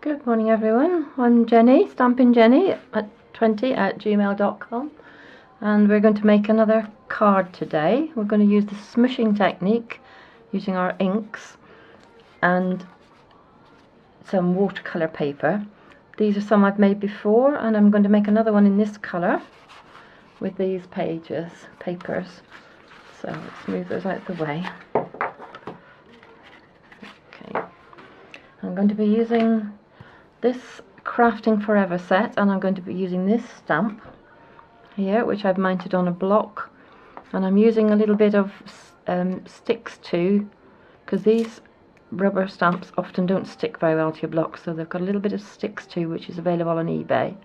Good morning everyone, I'm Jenny, Stampin' Jenny at 20@gmail.com, and we're going to make another card today. We're going to use the smooshing technique using our inks and some watercolour paper. These are some I've made before, and I'm going to make another one in this colour with these papers. So let's move those out of the way. Okay, I'm going to be using this Crafting Forever set, and I'm going to be using this stamp here, which I've mounted on a block, and I'm using a little bit of sticks too, because these rubber stamps often don't stick very well to your block, so they've got a little bit of sticks too, which is available on eBay,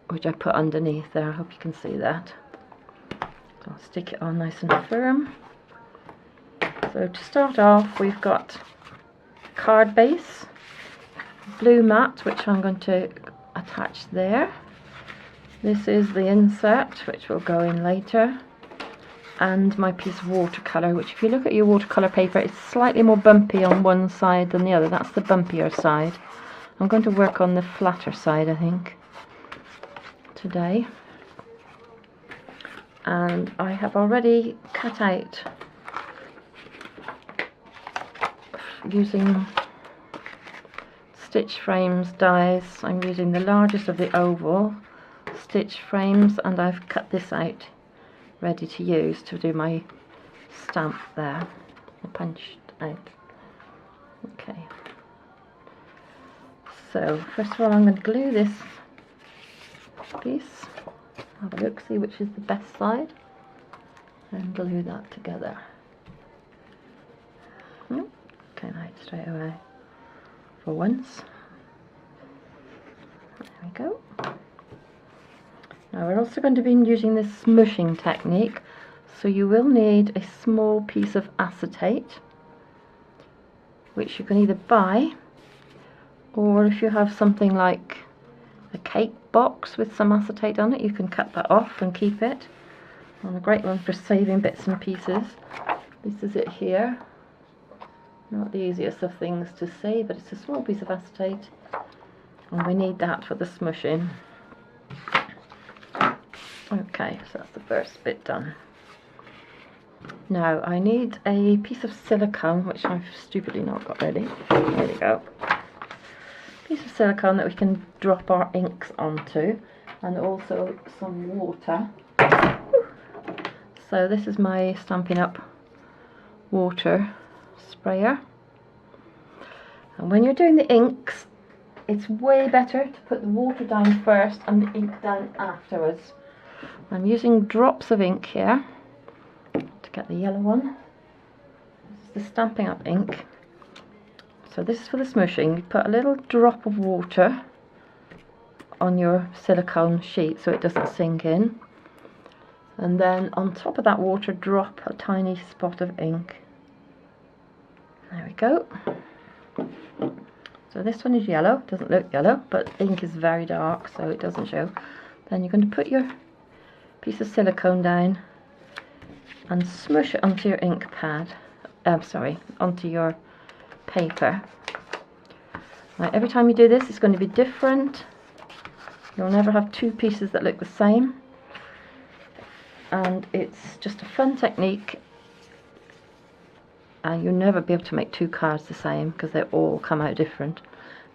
which I put underneath there. I hope you can see that. So I'll stick it on nice and firm. So to start off, we've got card base, blue mat, which I'm going to attach there. This is the insert, which will go in later, and my piece of watercolour, which if you look at your watercolour paper, it's slightly more bumpy on one side than the other. That's the bumpier side. I'm going to work on the flatter side, I think, today. And I have already cut out, using stitch frames dies. I'm using the largest of the oval stitch frames, and I've cut this out ready to use to do my stamp there. I punched out. Okay, so first of all I'm going to glue this piece. Have a look, see which is the best side, and glue that together. Came out straight away for once. There we go. Now we're also going to be using this smooshing technique, so you will need a small piece of acetate, which you can either buy, or if you have something like a cake box with some acetate on it, you can cut that off and keep it. And a great one for saving bits and pieces. This is it here. Not the easiest of things to see, but it's a small piece of acetate, and we need that for the smooshing. Okay, so that's the first bit done. Now I need a piece of silicone, which I've stupidly not got ready. There we go. Piece of silicone that we can drop our inks onto, and also some water. So this is my Stampin' Up water sprayer, and when you're doing the inks, it's way better to put the water down first and the ink down afterwards. I'm using drops of ink here to get the yellow one. This is the Stampin' Up ink. So this is for the smooshing. You put a little drop of water on your silicone sheet so it doesn't sink in, and then on top of that water drop a tiny spot of ink. There we go. So this one is yellow, doesn't look yellow, but ink is very dark, so it doesn't show. Then you're going to put your piece of silicone down and smoosh it onto your ink pad. Onto your paper. Now, every time you do this, it's going to be different. You'll never have two pieces that look the same, and it's just a fun technique. And you'll never be able to make two cards the same because they all come out different.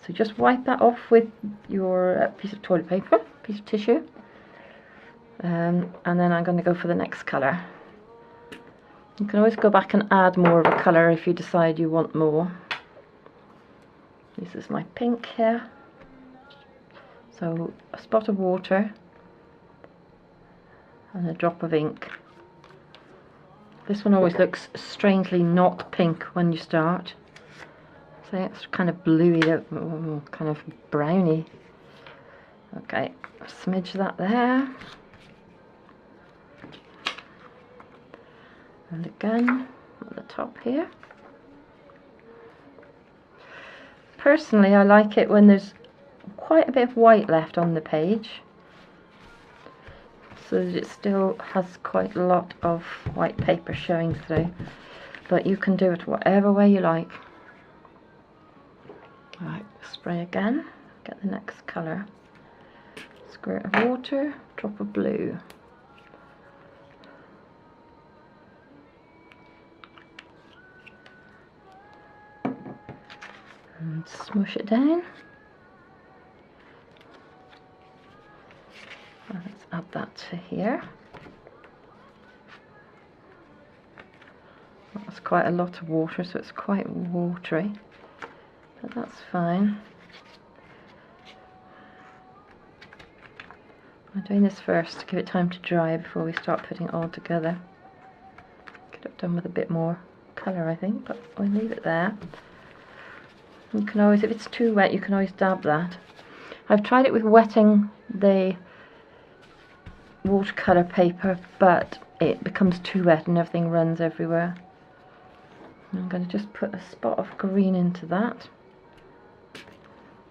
So just wipe that off with your piece of toilet paper, piece of tissue, and then I'm going to go for the next colour. You can always go back and add more of a colour if you decide you want more. This is my pink here. So a spot of water and a drop of ink. This one always looks strangely not pink when you start. So it's kind of bluey, kind of browny. Okay, smidge that there. And again at the top here. Personally, I like it when there's quite a bit of white left on the page, so that it still has quite a lot of white paper showing through, but you can do it whatever way you like. Right, spray again, get the next colour. Squirt of water, drop of blue. And smoosh it down. Let's add that to here. That's quite a lot of water, so it's quite watery, but that's fine. I'm doing this first to give it time to dry before we start putting it all together. Could have done with a bit more colour, I think, but we'll leave it there. You can always, if it's too wet, you can always dab that. I've tried it with wetting the watercolour paper, but it becomes too wet and everything runs everywhere. I'm going to just put a spot of green into that.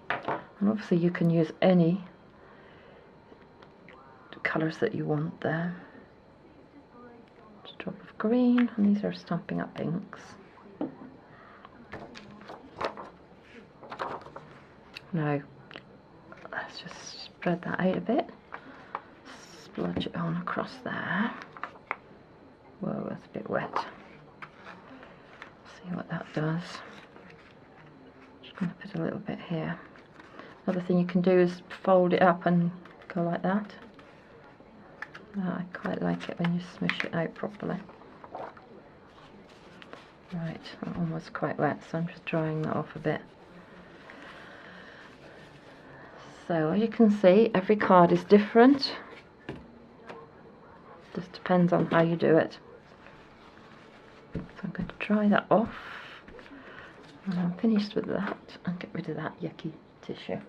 And obviously you can use any colours that you want there. Just a drop of green, and these are Stampin'Up inks. Now, let's just spread that out a bit. Splodge it on across there. Whoa, that's a bit wet. See what that does. Just going to put a little bit here. Another thing you can do is fold it up and go like that. I quite like it when you smush it out properly. Right, that one was quite wet, so I'm just drying that off a bit. So as you can see, every card is different. Just depends on how you do it. So I'm going to dry that off. And I'm finished with that. And get rid of that yucky tissue.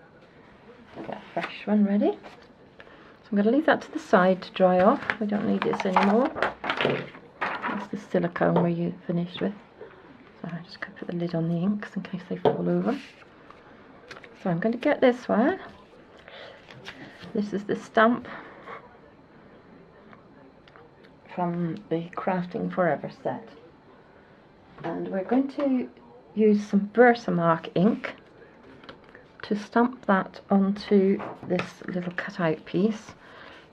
Get a fresh one ready. So I'm going to leave that to the side to dry off. We don't need this anymore. That's the silicone we're finished with. So I'm just going to put the lid on the inks in case they fall over. So I'm going to get this one. This is the stamp from the Crafting Forever set. And we're going to use some Versamark ink to stamp that onto this little cutout piece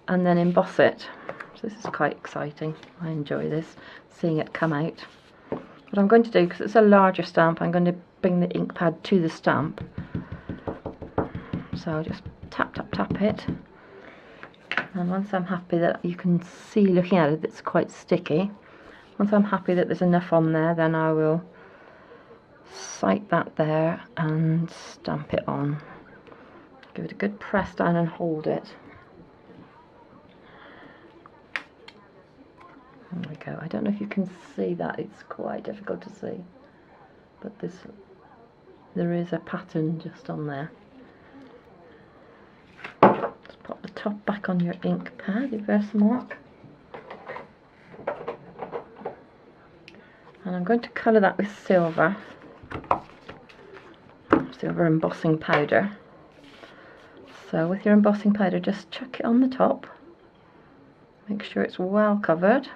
and then emboss it. So this is quite exciting. I enjoy this, seeing it come out. What I'm going to do, because it's a larger stamp, I'm going to bring the ink pad to the stamp. So I'll just tap, tap, tap it. And once I'm happy that you can see, looking at it, it's quite sticky. Once I'm happy that there's enough on there, then I will sight that there and stamp it on. Give it a good press down and hold it. There we go. I don't know if you can see that, it's quite difficult to see, but there is a pattern just on there. Just pop the top back on your ink pad, your Versamark. And I'm going to colour that with silver embossing powder. So with your embossing powder, just chuck it on the top. Make sure it's well covered.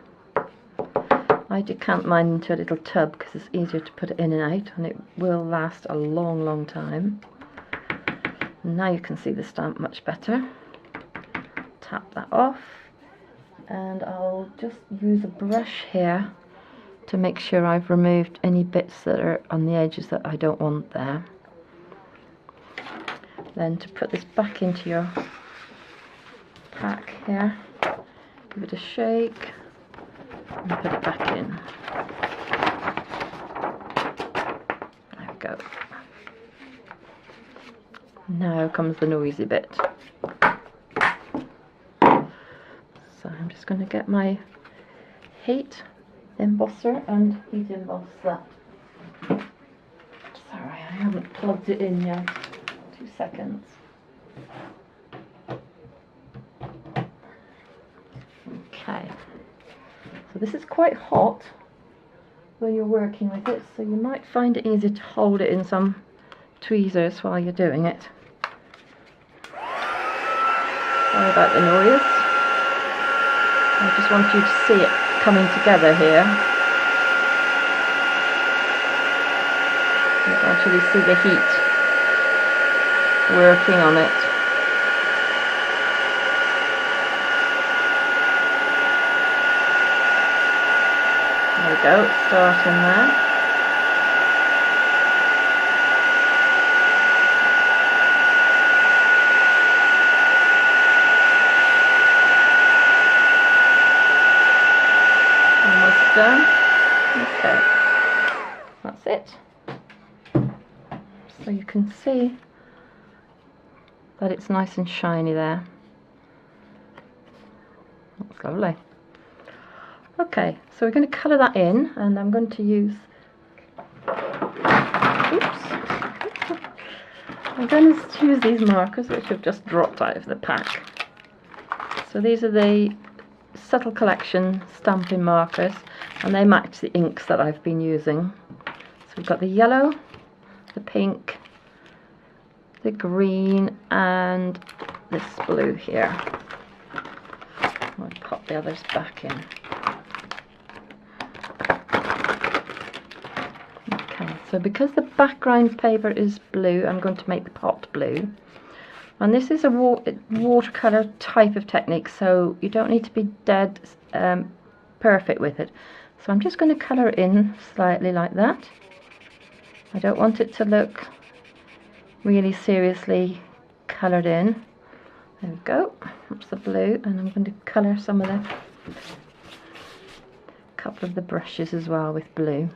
I decant mine into a little tub because it's easier to put it in and out, and it will last a long, long time. Now you can see the stamp much better. Tap that off, and I'll just use a brush here to make sure I've removed any bits that are on the edges that I don't want there. Then to put this back into your pack here, give it a shake and put it back in. There we go. Now comes the noisy bit. So I'm just going to get my heat embosser and heat emboss that. Sorry, I haven't plugged it in yet. 2 seconds. Okay, so this is quite hot when you're working with it, so you might find it easier to hold it in some tweezers while you're doing it. Sorry about the noise. I just want you to see it coming together here. You can actually see the heat working on it. There we go, it's starting there. Almost done. Okay, that's it. So you can see that it's nice and shiny there. That's lovely. Okay, so we're going to colour that in, and I'm going to use, I'm going to use these markers which have just dropped out of the pack. So these are the Subtle Collection stamping markers, and they match the inks that I've been using. So we've got the yellow, the pink, the green, and this blue here. I'll pop the others back in. Okay, so because the background paper is blue, I'm going to make the pot blue. And this is a watercolour type of technique, so you don't need to be dead perfect with it. So I'm just going to colour it in slightly like that. I don't want it to look really seriously coloured in. There we go, that's the blue, and I'm going to colour some of the, couple of the brushes as well with blue.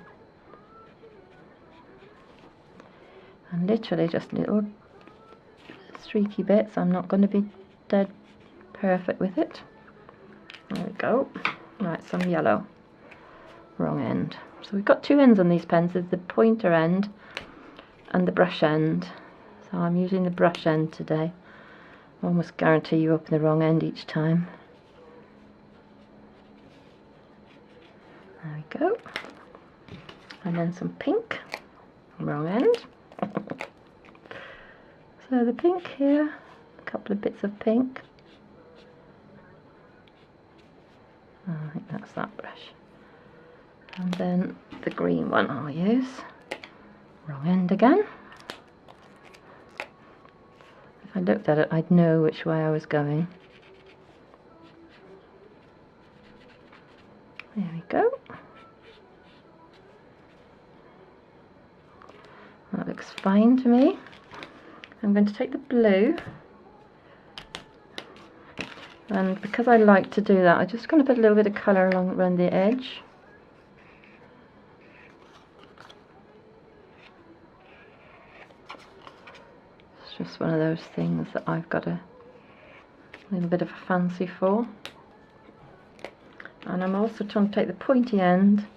And literally just little streaky bits. I'm not going to be dead perfect with it. There we go. Right, some yellow. Wrong end. So we've got two ends on these pens. There's the pointer end and the brush end. So I'm using the brush end today. I almost guarantee you open the wrong end each time. There we go. And then some pink. Wrong end. So the pink here, a couple of bits of pink. Oh, I think that's that brush. And then the green one I'll use. Wrong end again. If I looked at it, I'd know which way I was going. There we go. That looks fine to me. I'm going to take the blue, and because I like to do that, I'm just going to put a little bit of colour around the edge. It's just one of those things that I've got a little bit of a fancy for. And I'm also trying to take the pointy end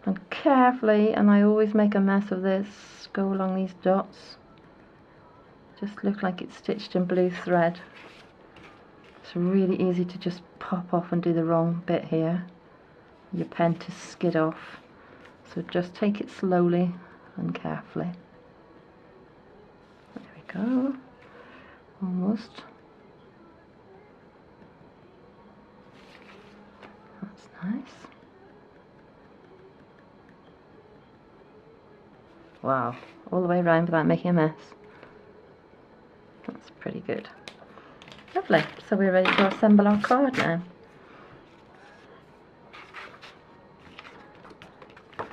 and carefully, and I always make a mess of this, go along these dots. Just look like it's stitched in blue thread. It's really easy to just pop off and do the wrong bit here. Your pen to skid off. So just take it slowly and carefully. There we go. Almost. That's nice. Wow, all the way around without making a mess. That's pretty good. Lovely. So we're ready to assemble our card now. So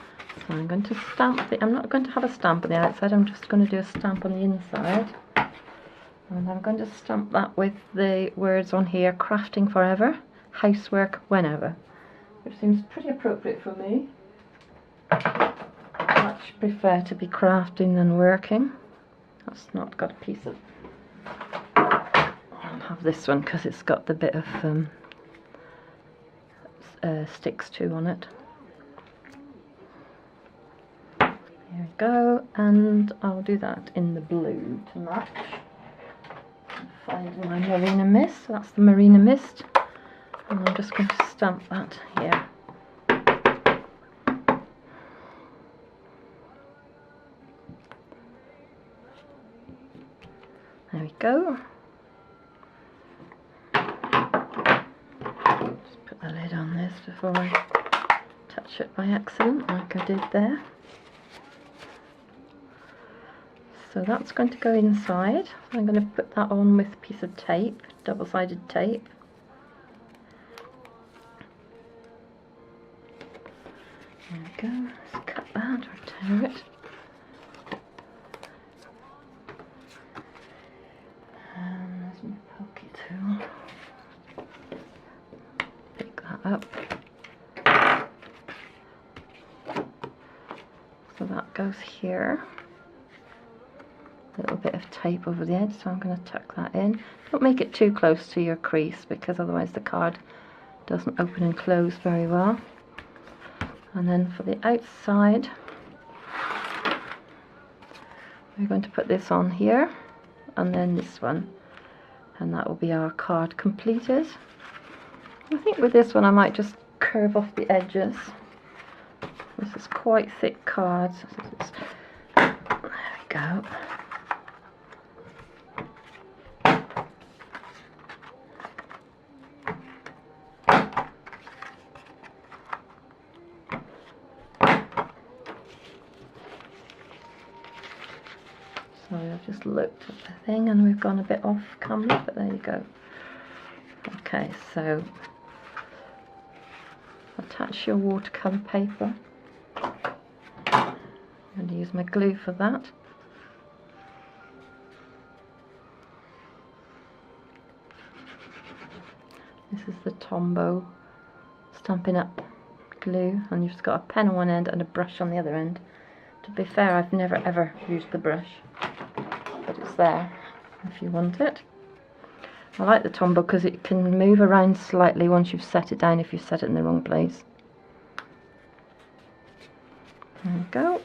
I'm going to stamp I'm not going to have a stamp on the outside, I'm just going to do a stamp on the inside. And I'm going to stamp that with the words on here, crafting forever, housework whenever. Which seems pretty appropriate for me. I much prefer to be crafting than working. That's not got a piece of... I'll have this one because it's got the bit of sticks too on it. There we go, and I'll do that in the blue to match. Find my Marina Mist, so that's the Marina Mist, and I'm just going to stamp that here. There we go. Just put the lid on this before I touch it by accident, like I did there. So that's going to go inside. I'm going to put that on with a piece of tape, double-sided tape. There we go, let's cut that or tear it. And there's my pokey tool. Pick that up. So that goes here. A little bit of tape over the edge, so I'm going to tuck that in. Don't make it too close to your crease because otherwise the card doesn't open and close very well. And then for the outside, we're going to put this on here and then this one, and that will be our card completed. I think with this one I might just curve off the edges. This is quite thick card. There we go. Sorry, I've just looked at the thing and we've gone a bit off camera, but there you go. Okay, so attach your watercolour paper. I'm going to use my glue for that. This is the Tombow Stampin' Up glue, and you've just got a pen on one end and a brush on the other end. To be fair, I've never ever used the brush, but it's there if you want it. I like the Tombow because it can move around slightly once you've set it down if you set it in the wrong place. There we go.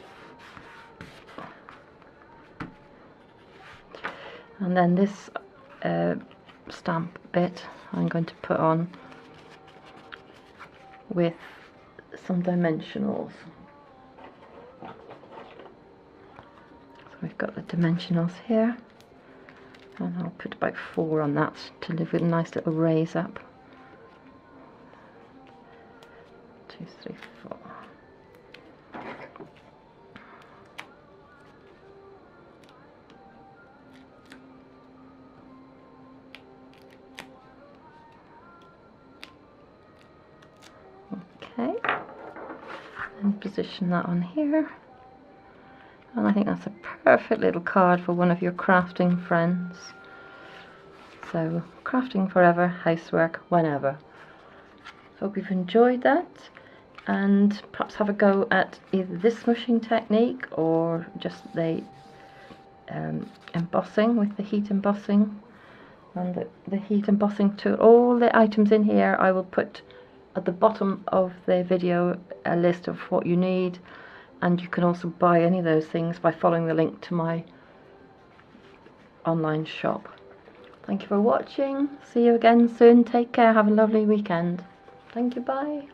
And then this stamp bit I'm going to put on with some dimensionals. So we've got the dimensionals here, and I'll put about 4 on that to live with a nice little raise up. 2, 3, 4. Okay, and position that on here, and I think that's a perfect little card for one of your crafting friends. So, crafting forever, housework whenever. Hope you've enjoyed that, and perhaps have a go at either this smooshing technique or just the embossing with the heat embossing and the heat embossing tool. All the items in here I will put at the bottom of the video a list of what you need, and you can also buy any of those things by following the link to my online shop. Thank you for watching. See you again soon. Take care. Have a lovely weekend. Thank you. Bye.